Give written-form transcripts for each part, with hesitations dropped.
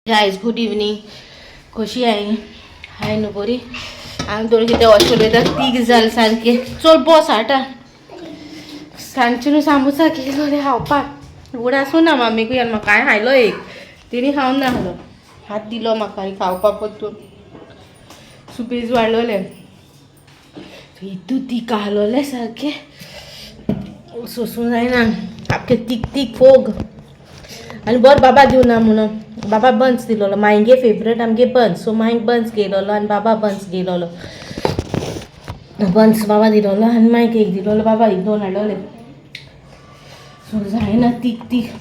Guys good evening. कशी आहे? हाय न्हू बरी. हांव थोडी कितें वचून उलयता तीग जाल सारके. चल बस आतां. सांजचे न्हू सामोसा केलो रे खावपाक. उगडासूं ना मम्मीकूय आनी म्हाका हांवें खायलो एक. तिणी खावन ना आहलो. हात दिलो म्हाका आनी खावपाक परतून. सुबेज वाडलोले. हितू तीक आहलोले सारके. सोसूं जायना. सामके तीक तीक फोग. आनी बरो बाबा दिवना म्हणून. बाबा बन्स दिलोलो. मायगे फेवरेट आमगे बन्स. सो मायक बन्स गेलोलो आनी बाबा बन्स गेलोलो. बन्स बाबा दिलोलो आनी मायक एक दिलोलो. बाबा एक दोन हाडलोले. सो जायना तीक तीक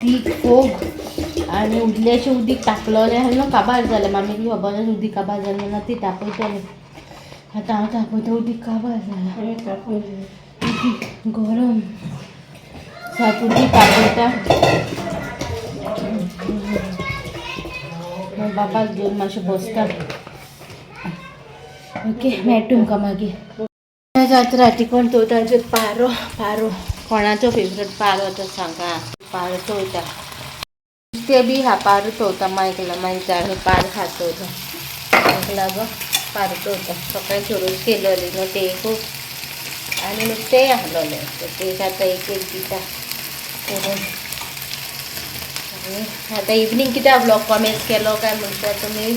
तीक फोग आनी उरलेशें उदीक टाकलोलें आनी न्हू काबार जालें. मामी बी खबर ना उदीक काबार जालें म्हणून ती तापयतालें. आतां हांव तापयता उदीक काबार जालां. उदीक गरम सात उदीक तापयता. बाबाक घेवन मातशें बसता. ओके मेळटा तुमकां मागीर. जात्रा तिकोण चवथाचेर पारो पारो कोणाचो फेवरेट पारो तो सांगा. पारो चवथा नुस्तें बी हा पारो चवथा मायकला मागीर जाय पारो खातलो ताका लागून पारो चवथा. सकाळीं चोरूच केलोली न्हू ते खूब आनी नुस्तेंय आहलोलें ते आतां एक एक दिता करून. आतां इवनींग कित्याक ब्लॉग कॉमेंट केलो काय म्हणटा तुमी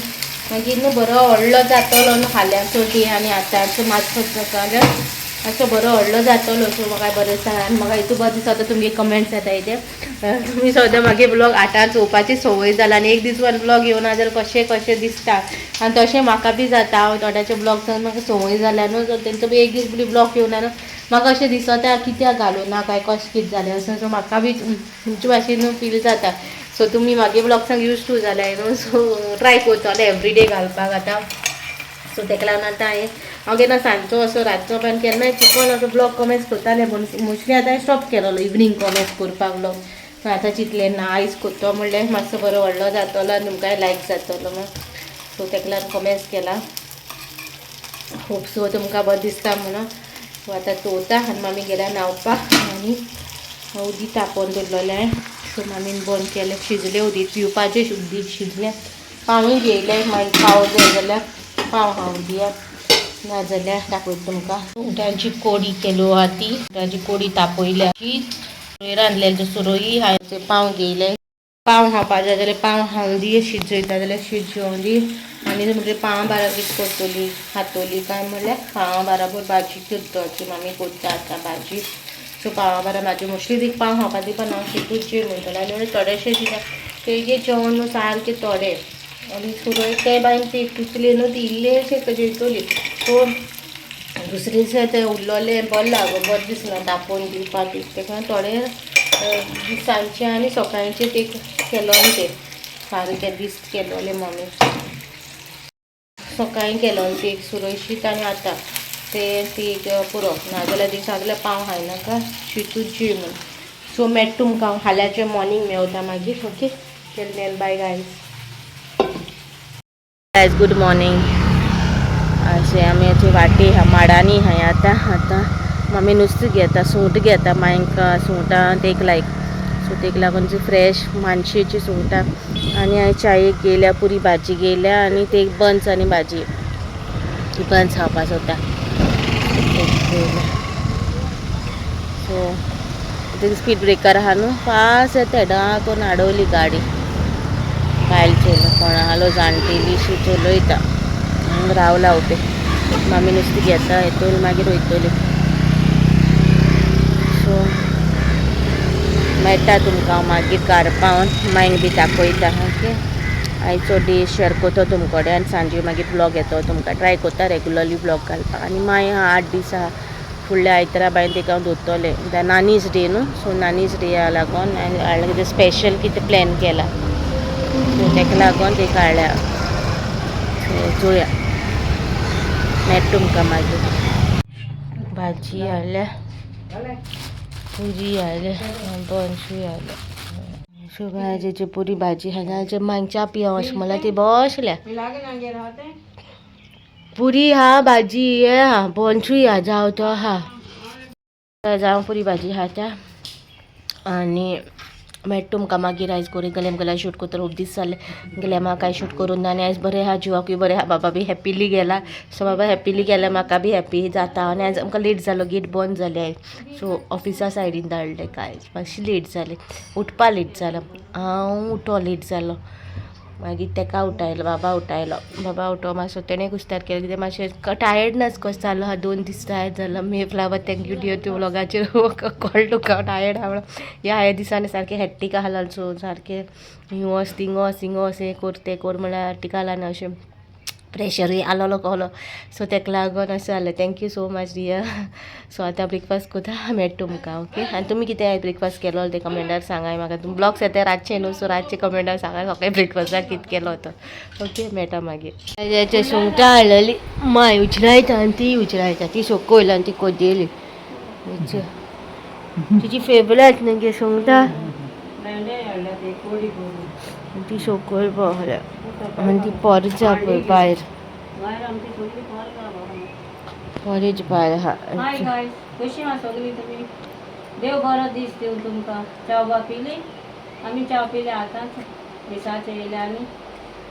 मागीर न्हू बरो व्हडलो जातलो न्हू फाल्यांचो डी आनी आतांचो मातसो जाल्यार मातसो बरो व्हडलो जातलो. सो म्हाका बरें दिसता आनी म्हाका हितू बरें दिसता तुमगे कमेंट्स येता ते तुमी सद्दां मागे ब्लॉग आठां चोवपाची संवय जाला आनी एक दीस वन ब्लॉग येवना जाल्यार कशें कशें दिसता. आनी तशें म्हाका बी जाता. हांव थोड्याचे ब्लॉग जावन म्हाका संवय जाल्या न्हू. जर तेंचो बी एक दीस बी ब्लॉग येवना न्हू म्हाका अशें दिसता कित्याक घालूं ना काय कशें कितें जालें असो. सो म्हाका बी तुमचे भाशेन फील जाता. सो तुमी मागे ब्लॉग्सांक यूज टू जाल्याय न्हू. सो ट्राय करतले एवरीडे घालपाक आतां. सो ताका लागून आतां हांव केन्ना सांजचो असो रातचो पण केन्नाय चिकन असो ब्लॉग कमेंट्स करतालें पूण मोस्टली आतां स्टॉप केलोलो इवनींग कमेंट्स करपाक ब्लॉग. सो आतां चिंतलें ना आयज करतो म्हणल्यार मातसो बरो व्हडलो जातलो आनी तुमकांय लायक जातलो म्हणून. सो ताका लागून कमेंट्स केला. होप सो तुमकां बरें दिसता म्हणून. सो आतां चवथा आनी मामी गेल्या न्हांवपाक आनी उदीक तापोवन दवरलेलें. सो मामीन बंद केलें. शिजलें उदीक पिवपाचें उदीक शिजलें. पावूय घेयलें मागीर पाव जाय जाल्यार पाव हांव दिया नाजाल्यार दाखयता तुमकां. उटांची कोडी केलो हा ती. उटांची कोडी तापयल्या ती रांदलेली सुरई हांवें पाव घेयले. पाव खावपा जाय जाल्यार पाव हांव दी. शिजयता जाल्यार शिजोवन दी. आनी म्हणजे पाव बाराबर करतली खातली काय म्हणल्यार पाव बाराबर भाजी करतली. मामी करता आतां भाजी. सो पावा बारा भाजी मोस्टली ती पाव खावपा दी पण हांव शितूच जेव म्हणटलें. आनी थोडेशें दिता तेगे जेवण न्हू सारकें थोडें आनी सुरय ते बायन ती कुचली न्हू ती इल्लेशें जेवतली. सो दुसरे दिसा तें उरलोलें बरें लागो बरें दिसना तापोवन दिवपाक. ताका थोडे दिसांचे आनी सकाळचें ते केलोलें ते सारकें दीस केलोलें मम्मी. सकाळीं केलोलें ते सुरय शीत आनी आतां ते ती पुरो नाजाल्यार दिसा जाल्यार पाव खायनाका शीतूच जेव म्हणून. सो मेळटा तुमकां फाल्यांचें मॉर्निंग मेवता मागीर. ओके केल्लें bye guys. Guys good morning. अशें आमी अशें वाटे माडांनी हाय आतां. आतां मम्मी नुस्तें घेता सुंगटां घेता मांयक सुंगटां तेक लायक. सो तेका लागून ती फ्रेश मानशेची सुंगटां आनी हांवें चायेक गेल्या पुरी भाजी गेल्या आनी ते बन्स आनी भाजी बन्स खावपा सोदता. सो ते स्पीड ब्रेकर आहा न्हू फास्ट येता डां करून आडवली गाडी. बायल चोलो कोण आहलो जाणटेलीशी चलयता रावला उबे. मामी नुस्तें घेता येतली मागीर वयतली. सो मेळटा तुमकां मागीर कार पावन मायक बी दाखयता. ओके आयचो डे शेअर करता तुमचे कडेन आनी सांजे मागीर ब्लॉग येतो तुमकां. ट्राय करता रेगुलरली ब्लॉग घालपाक. आनी माय 8 दीस आहा फुडल्या आयतारा बायन तेका हांव दवरतलें. द नानीज डे न्हू. सो नानीज डे लागून हांवें कितें स्पेशल कितें प्लॅन केला. सो ताका लागून तेका हाडल्या. चोया मेळटा तुमकां मागीर. भाजी हाडल्या पुरी हाडल्या बन्सूय हाडल्या. सो भाजेची पुरी भाजी हाडल्या. मागीर च्या पिया अशें म्हणल्यार ती बसल्या. पुरी हा भाजी हे हा बन्सूय हा जावं तो हा जावं पुरी भाजी खाता. आनी मेट तुमकां मागीर आयज गोरी गलेम गला शूट करता खूब दीस जाले गेल्या म्हाका कांय शूट करून ना आनी आयज बरें आहा जिवाकूय बरें आहा बाबा बी हॅपिली गेला सो बाबा हॅपिली गेल्या म्हाका बी हॅपी जाता आनी आयज आमकां लेट जालो गेट बंद जाले आयज सो ऑफिसा सायडीन धाडलें काय मातशी लेट जालें उठपा लेट जालो हांव उठो लेट जालो मागीर तेका उठयलो बाबा उठो मातसो तेणें कुस्तार केलें कितें मातशें टायर्डनस कसो जालो हा 2 दीस टायर्ड जालो मे फ्लावर थँक्यू डियर तूं व्लॉगाचेर कॉल तुका टायर्ड आहा ह्या दिसांनी सारकें हॅक्टीक आहा सो सारकें हिंग वच थिंग वच हें कोर तें कोर म्हळ्यार हॅक्टीक आसलें अशें प्रेशरूय आलोलो कहलो सो तेका लागून अशें जालें thank you so much dear so आतां ब्रेकफास्ट कोता मेळटा तुमकां ओके आनी तुमी कितें ब्रेकफास्ट केलो ते कमेंटार सांगाय म्हाका तुमी ब्लॉग्स येता रातचे न्हू सो रातचे कमेंटार सांगाय सकाळी ब्रेकफास्टाक कितें केलो तो ओके मेळटा मागीर हेजे सुंगटां हाडलेली माय उजरायता आनी ती उजरायता ती सकयल आनी ती कोदेली तिची फेवरेट न्ही गे सुंगटां ती सकयल पळय आनी ती पोरजा पळय भायर पोरज भायर आहा कशी आहा सगळीं तुमी देव बरो दीस दिवं तुमकां च्या बा पिली आमी च्या पिले आतांच दिसाचे येयले आनी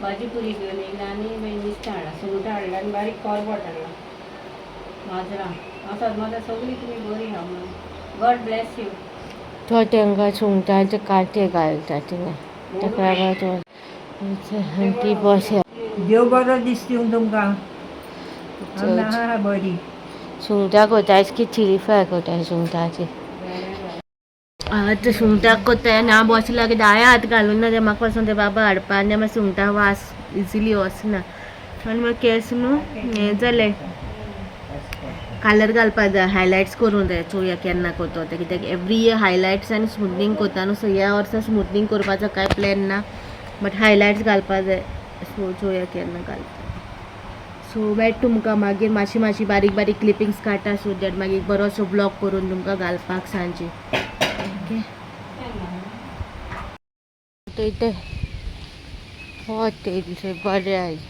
भाजी पुरी घेवन येयले आनी मागीर नुस्तें हाडलां सुंगटां हाडलां आनी बारीक कोरबोट हाडलां माजरां आसात मात सगळीं तुमी बरीं आहा म्हणून गॉड ब्लेस यू तो तांकां सुंगटांचे कांटे घालता थिंगा ताका लागून ती बस देव बरो दीस दिवं तुमकां बरी सुंगटां कोता आयज की चिली फ्राय कोता सुंगटांची आतां सुंगटाक कोत्ताय आनी हांव बसलां कित्याक हांवें हात घालून ना ते म्हाका वचून ते बाबा हाडपा आनी मागीर सुंगटां वास इजिली वचना आनी मागीर केस न्हू हें जालें कलर घालपा जाय हायलायट्स करूं जाय चोया केन्ना कोतो ते कित्याक एवरी इयर हायलायट्स आनी स्मुथनींग कोता न्हू सो ह्या वर्सा स्मुथनींग करपाचो कांय प्लॅन ना बट हायलायट्स घालपा जाय सो चोया केन्ना घालता सो मेळटा तुमकां मागीर मातशी बारीक बारीक क्लिपिंग्स काडटा सो दॅट मागीर बरोसो ब्लॉग करून तुमकां घालपाक सांजे ओके ते हो ते बरें आयज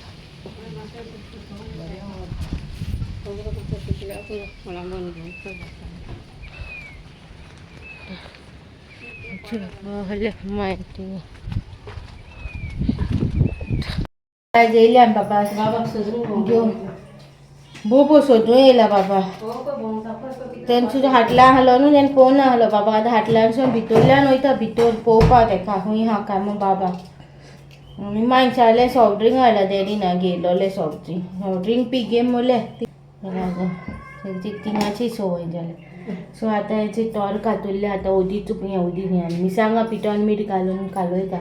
माहिती येयली आमी बाबा घेवन बोबो सोदूं येयला बाबा तेंचो हाटल्यान आहलो न्हू तेन्ना पळोवना आहलो बाबा आतां हाटल्यानसून भितरल्यान वयता भितर पळोवपा तेका खूंय आहा काय म्हूण बाबा आनी मागीर विचारलें सॉफ्ट ड्रिंक हाडला डॅडी ना गेलोलें सॉफ्ट ड्रिंक पी गे मोले तिंगाची संवय जाल्या सो आतां हेचे तोर कातुल्ले आतां उदी चुकलें उदी न्ही आनी मिरसांगा पिठो आनी मीठ घालून कालयता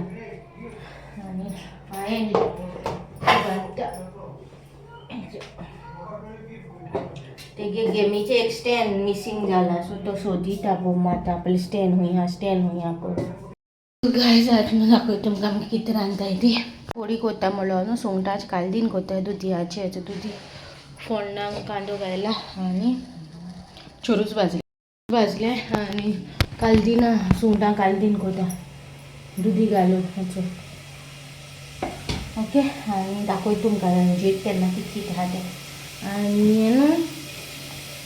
आनी हांवें तेगे गेमीचे एक स्टँड मिसींग जाला सो तो सोदीता पळोवन आतां आपलें स्टँड हूंय आहा पळय गायज आतां दाखय तुमकां आमकां कितें रांदताय ती पोळी कोत्ता म्हणलो न्हू सुंगटाची कालदीन कोत्ताय दुदयाचे हेचो दुदी फोण्णांक कांदो घायला आनी चोरूच भाजले आनी कालदीन सुंगटां कालदीन कोता दुदी घालून हेचो ओके आनी दाखय तुमकां जेत केन्ना कितें आहा तें आनी हें न्हू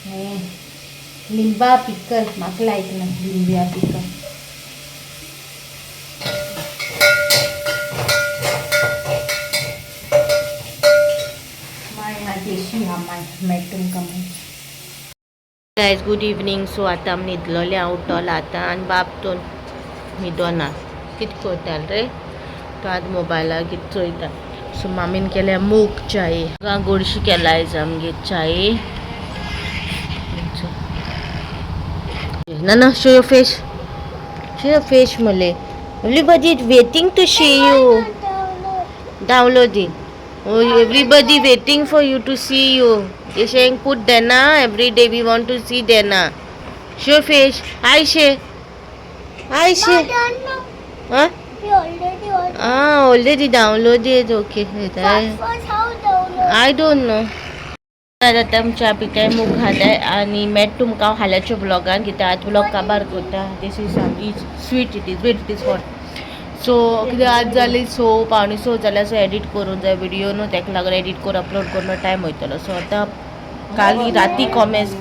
हें लिंबा पिकल म्हाका लायक ना लिंबिया पिकल देशी हा माय तुमकां गायज गूड इवनिंग सो आतां आमी न्हिदलोले हांव उठोला आतां आनी बाब तो न्हिदोना कितें करताल रे तो आतां मोबायलार कितें चोयता सो मामीन केल्या मूग च्याये गोडशी केला आयज आमगे च्याये ना शो योर फेस मले everybody is waiting to see you downloading Oh, everybody waiting for you to see you. They're saying put Dana every day. We want to see Dana. Show face. Hi, Shay. Hi, Shay. Huh? You already on. Already downloaded. Okay. First how download? I don't know. आता आमच्या पिकाय मूग खाताय आणि मेट तुमकां हाल्याच्या ब्लॉगान कित्याक आज blog काबार करता this is sweet it is wet it is hot so कित्याक आज जाली 6:45 जाल्यार सो एडीट करूंक जाय व्हिडिओ न्हू तेका लागून एडीट करून अपलोड करून टायम वयतलो सो आतां काली राती कॉमेंट्स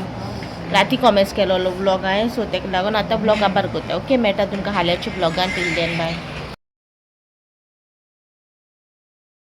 राती कॉमेंट्स केलो व्लॉग हांवें सो तेका लागून आतां व्लॉग आभार कोता ओके मेळटा तुमकां हाल्याच्या व्लॉगान टील देन बाय.